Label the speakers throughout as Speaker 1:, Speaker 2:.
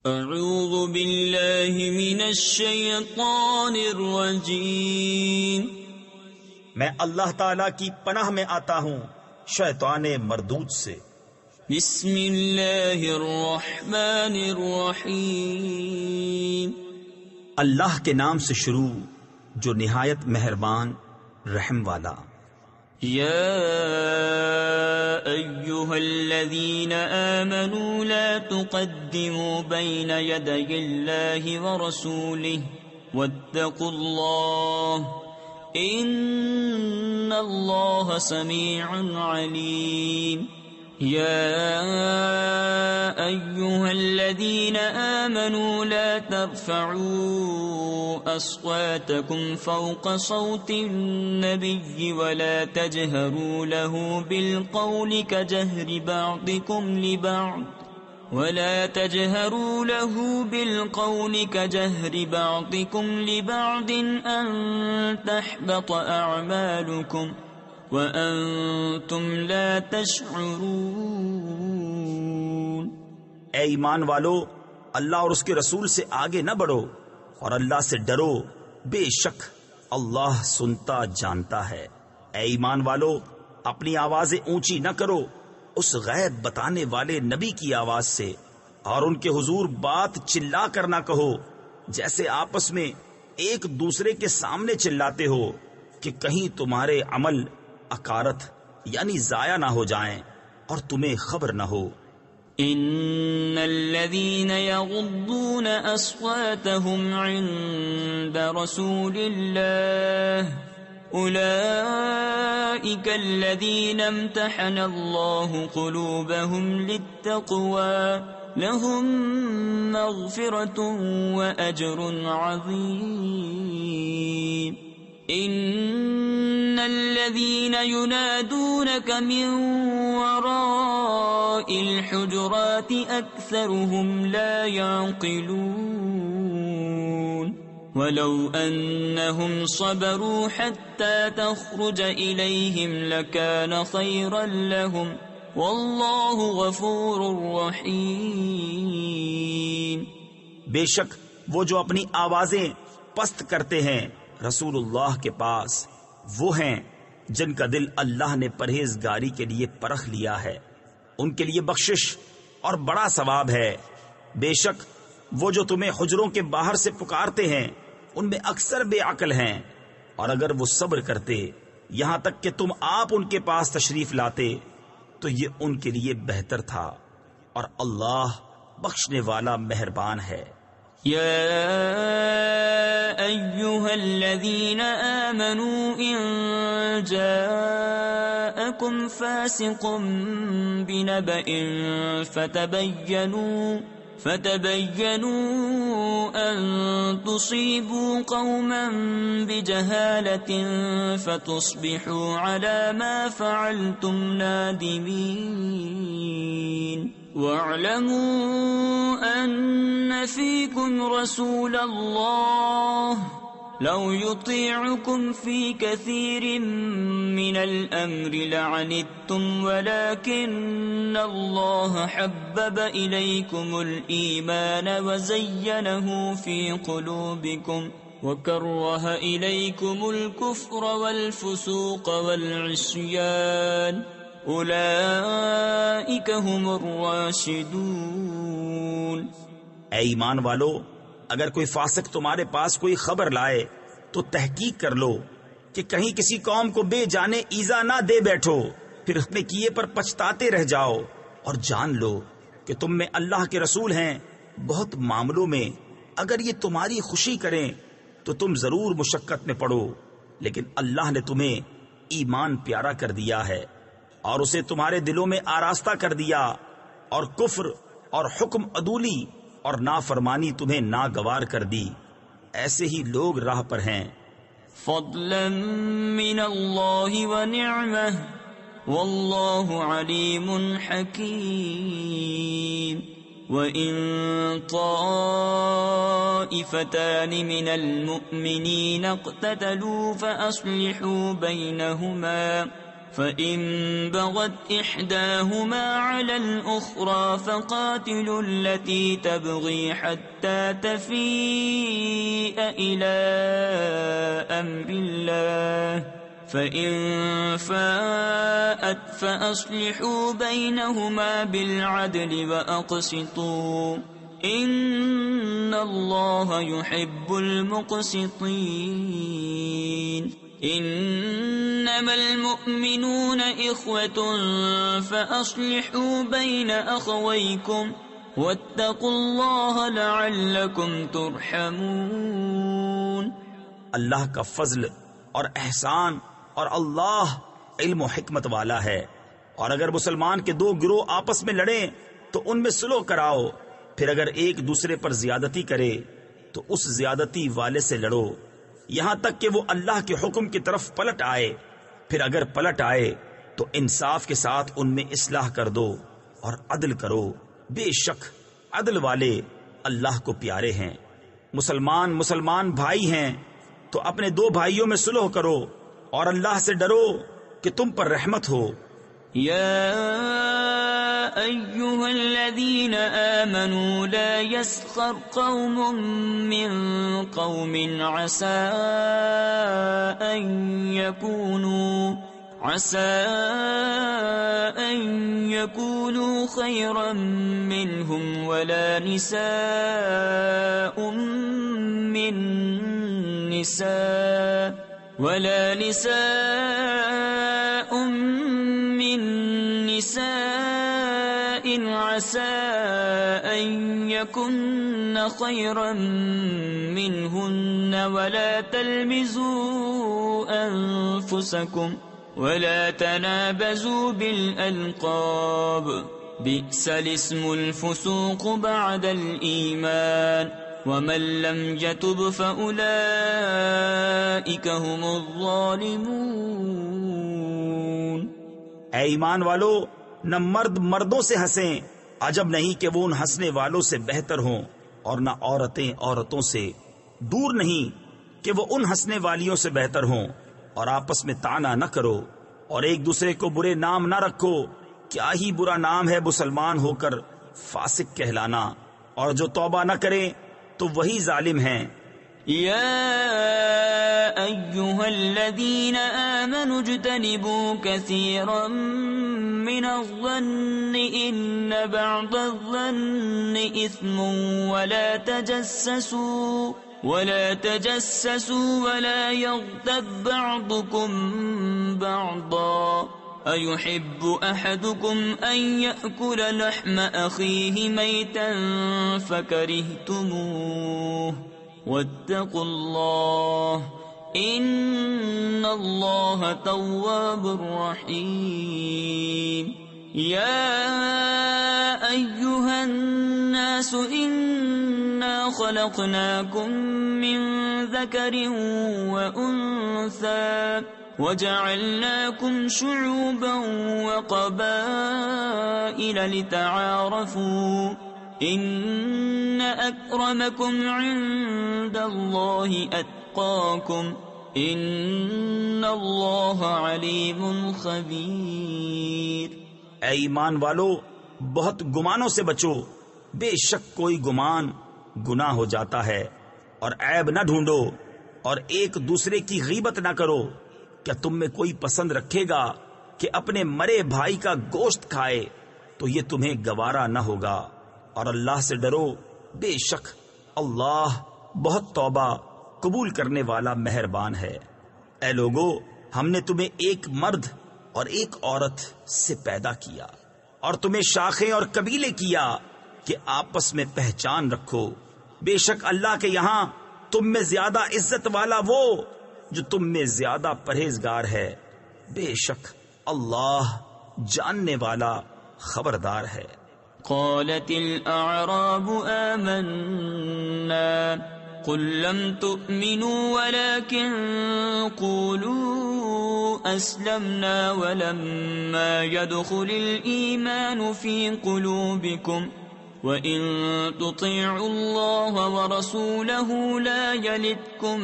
Speaker 1: اعوذ باللہ من الشیطان الرجیم،
Speaker 2: میں اللہ تعالی کی پناہ میں آتا ہوں شیطان مردود سے۔
Speaker 1: بسم اللہ الرحمن الرحیم،
Speaker 2: اللہ کے نام سے شروع جو نہایت مہربان رحم والا۔
Speaker 1: یا ایہا الذین آمنوا لا تقدموا بین یدی اللہ ورسولہ واتقوا اللہ ان اللہ سمیع علیم۔ یا ایہا الذین آمنوا لا ترفعوا اصواتکم فوق صوت النبی ولا تجہروا له بالقول كجهر بعضكم لبعض ان تحبط اعمالكم وَأَنْتُمْ لَا تَشْعُرُونَ۔
Speaker 2: اے ایمان والو، اللہ اور اس کے رسول سے آگے نہ بڑھو اور اللہ سے ڈرو، بے شک اللہ سنتا جانتا ہے۔ اے ایمان والو، اپنی آوازیں اونچی نہ کرو اس غیب بتانے والے نبی کی آواز سے، اور ان کے حضور بات چلا کر نہ کہو جیسے آپس میں ایک دوسرے کے سامنے چلاتے ہو کہ کہیں تمہارے عمل اکارت یعنی ضائع نہ ہو جائیں اور تمہیں خبر نہ ہو۔
Speaker 1: ان الذين يغضون اصواتهم عند رسول الله اولئك الذين امتحن الله قلوبهم للتقوى لهم مغفرة واجر عظيم۔ ان الذين ينادونك من وراء الحجرات اكثرهم لا يعقلون ولو انهم صبروا حتى تخرج اليهم لكان خيرا لهم والله غفور رحيم۔
Speaker 2: بے شک وہ جو اپنی آوازیں پست کرتے ہیں رسول اللہ کے پاس، وہ ہیں جن کا دل اللہ نے پرہیزگاری کے لیے پرکھ لیا ہے، ان کے لیے بخشش اور بڑا ثواب ہے۔ بے شک وہ جو تمہیں حجروں کے باہر سے پکارتے ہیں ان میں اکثر بے عقل ہیں، اور اگر وہ صبر کرتے یہاں تک کہ تم آپ ان کے پاس تشریف لاتے تو یہ ان کے لیے بہتر تھا، اور اللہ بخشنے والا مہربان ہے۔
Speaker 1: يا أيها الذين آمنوا إن جاءكم فاسق بنبأ فتبينوا أن تصيبوا قوما بجهالة فتصبحوا على ما فعلتم نادمين۔ واعلموا أن فيكم رسول الله لو يطيعكم في كثير من الأمر لعنتم ولكن الله حبب إليكم الإيمان وزينه في قلوبكم وكره إليكم الكفر والفسوق والعصيان اولئک هم الراشدون۔
Speaker 2: اے ایمان والو، اگر کوئی فاسق تمہارے پاس کوئی خبر لائے تو تحقیق کر لو کہ کہیں کسی قوم کو بے جانے ایذا نہ دے بیٹھو، پھر اپنے کیے پر پچھتاتے رہ جاؤ، اور جان لو کہ تم میں اللہ کے رسول ہیں۔ بہت معاملوں میں اگر یہ تمہاری خوشی کریں تو تم ضرور مشقت میں پڑو، لیکن اللہ نے تمہیں ایمان پیارا کر دیا ہے اور اسے تمہارے دلوں میں آراستہ کر دیا، اور کفر اور حکم عدولی اور نافرمانی تمہیں ناگوار کر دی، ایسے ہی لوگ راہ پر ہیں۔
Speaker 1: فضلا من اللہ ونعمہ واللہ علیم حکیم۔ وَإِن طَائِفَتَانِ مِنَ الْمُؤْمِنِينَ اقْتَتَلُوا فَأَصْلِحُوا بَيْنَهُمَا فإن بغت إحداهما على الأخرى فقاتلوا التي تبغي حتى تفيء إلى أمر الله فإن فاءت فأصلحوا بينهما بالعدل وأقسطوا إن الله يحب المقسطين إنما المؤمنون إخوة فأصلحوا بين أخويكم واتقوا الله لعلكم ترحمون.
Speaker 2: اللہ کا فضل اور احسان اور اللہ علم و حکمت والا ہے. اور اگر مسلمان کے دو گروہ آپس میں لڑیں تو ان میں صلح کراؤ. پھر اگر ایک دوسرے پر زیادتی کرے تو اس زیادتی والے سے لڑو یہاں تک کہ وہ اللہ کے حکم کی طرف پلٹ آئے. پھر اگر پلٹ آئے تو انصاف کے ساتھ ان میں اصلاح کر دو اور عدل کرو. بے شک عدل والے اللہ کو پیارے ہیں. مسلمان بھائی ہیں تو اپنے دو بھائیوں میں صلح کرو اور اللہ سے ڈرو کہ تم پر رحمت ہو.
Speaker 1: يا أيها الذين آمنوا لا يسخر قوم من قوم عسى أن يكونوا خيرا منهم ولا نساء من نساء عسى أن يكن خيرا منهن ولا تلمزوا أنفسكم ولا تنابزوا بالألقاب بئس الاسم الفسوق بعد الإيمان ومن لم يتب فأولئك هم الظالمون.
Speaker 2: اے ایمان والو نہ مرد مردوں سے ہنسیں عجب نہیں کہ وہ ان ہنسنے والوں سے بہتر ہوں اور نہ عورتیں عورتوں سے دور نہیں کہ وہ ان ہنسنے والیوں سے بہتر ہوں. اور آپس میں طعنہ نہ کرو اور ایک دوسرے کو برے نام نہ رکھو. کیا ہی برا نام ہے مسلمان ہو کر فاسق کہلانا. اور جو توبہ نہ کرے تو وہی ظالم ہیں.
Speaker 1: يا أيها الذين آمنوا اجتنبوا كثيرا من الظن إن بعض الظن إثم ولا تجسسوا ولا يغتب بعضكم بعضا أيحب أحدكم أن يأكل لحم أخيه ميتا فكرهتموه واتقوا الله إن الله تواب رحيم. يا أيها الناس إنا خلقناكم من ذكر وأنثى وجعلناكم شعوبا وقبائل لتعارفوا إن أكرمكم عند الله أتقاكم إن الله عليم خبير.
Speaker 2: اے ایمان والو بہت گمانوں سے بچو. بے شک کوئی گمان گناہ ہو جاتا ہے. اور عیب نہ ڈھونڈو اور ایک دوسرے کی غیبت نہ کرو. کیا تم میں کوئی پسند رکھے گا کہ اپنے مرے بھائی کا گوشت کھائے؟ تو یہ تمہیں گوارا نہ ہوگا. اور اللہ سے ڈرو بے شک اللہ بہت توبہ قبول کرنے والا مہربان ہے. اے لوگو ہم نے تمہیں ایک مرد اور ایک عورت سے پیدا کیا اور تمہیں شاخیں اور قبیلے کیا کہ آپس میں پہچان رکھو. بے شک اللہ کے یہاں تم میں زیادہ عزت والا وہ جو تم میں زیادہ پرہیزگار ہے. بے شک اللہ جاننے والا خبردار ہے.
Speaker 1: قالت الأعراب آمنا قل لم تؤمنوا ولكن قولوا أسلمنا ولما يدخل الإيمان في قلوبكم وإن تطيعوا الله ورسوله لا يلتكم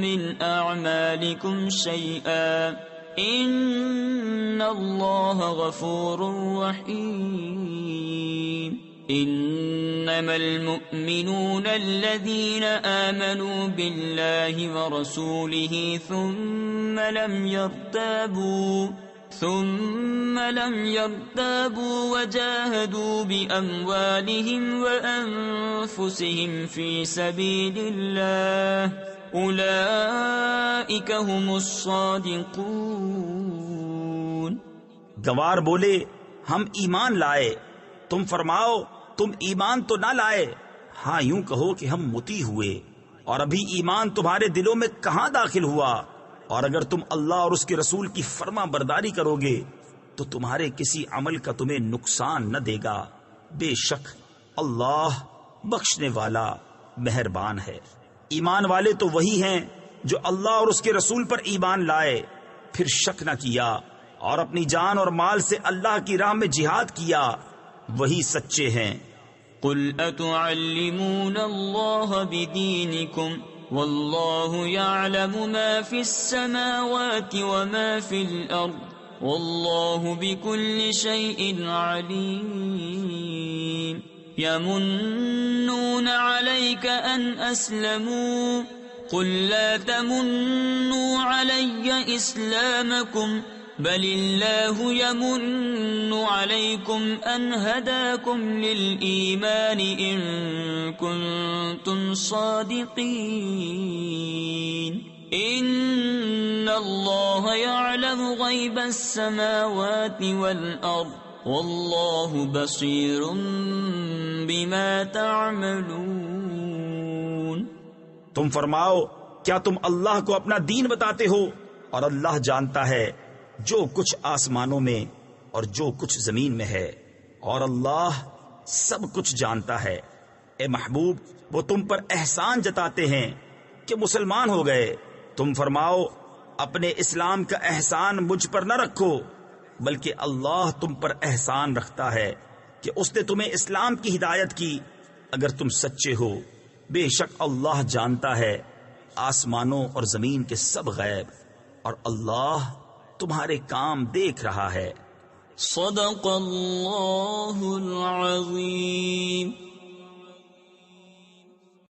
Speaker 1: من أعمالكم شيئا إن الله غفور رحيم إنما المؤمنون الذين آمنوا بالله ورسوله ثم لم يرتابوا وجاهدوا بأموالهم وأنفسهم في سبيل الله أولئك هم الصادقون۔
Speaker 2: گوار بولے ہم ایمان لائے، تم فرماؤ تم ایمان تو نہ لائے، ہاں یوں کہو کہ ہم مطیع ہوئے، اور ابھی ایمان تمہارے دلوں میں کہاں داخل ہوا، اور اگر تم اللہ اور اس کے رسول کی فرما برداری کرو گے تو تمہارے کسی عمل کا تمہیں نقصان نہ دے گا، بے شک اللہ بخشنے والا مہربان ہے۔ ایمان والے تو وہی ہیں جو اللہ اور اس کے رسول پر ایمان لائے، پھر شک نہ کیا اور اپنی جان اور مال سے اللہ کی راہ میں جہاد کیا، وہی سچے ہیں۔
Speaker 1: قل اتعلمون اللہ بدینکم واللہ یعلم ما فی السماوات وما فی الارض واللہ بکل شیء علیم۔ یمنون علیک ان اسلموا قل لا تمنوا علی اسلامکم بل اللہ یمن علیکم ان ہداکم للایمان ان کنتم صادقین ان اللہ یعلم غیب السماوات والارض واللہ بصیر بما تعملون۔
Speaker 2: تم فرماؤ کیا تم اللہ کو اپنا دین بتاتے ہو، اور اللہ جانتا ہے جو کچھ آسمانوں میں اور جو کچھ زمین میں ہے، اور اللہ سب کچھ جانتا ہے۔ اے محبوب وہ تم پر احسان جتاتے ہیں کہ مسلمان ہو گئے، تم فرماؤ اپنے اسلام کا احسان مجھ پر نہ رکھو، بلکہ اللہ تم پر احسان رکھتا ہے کہ اس نے تمہیں اسلام کی ہدایت کی، اگر تم سچے ہو۔ بے شک اللہ جانتا ہے آسمانوں اور زمین کے سب غیب، اور اللہ تمہارے کام دیکھ رہا ہے۔
Speaker 1: صدق اللہ العظیم۔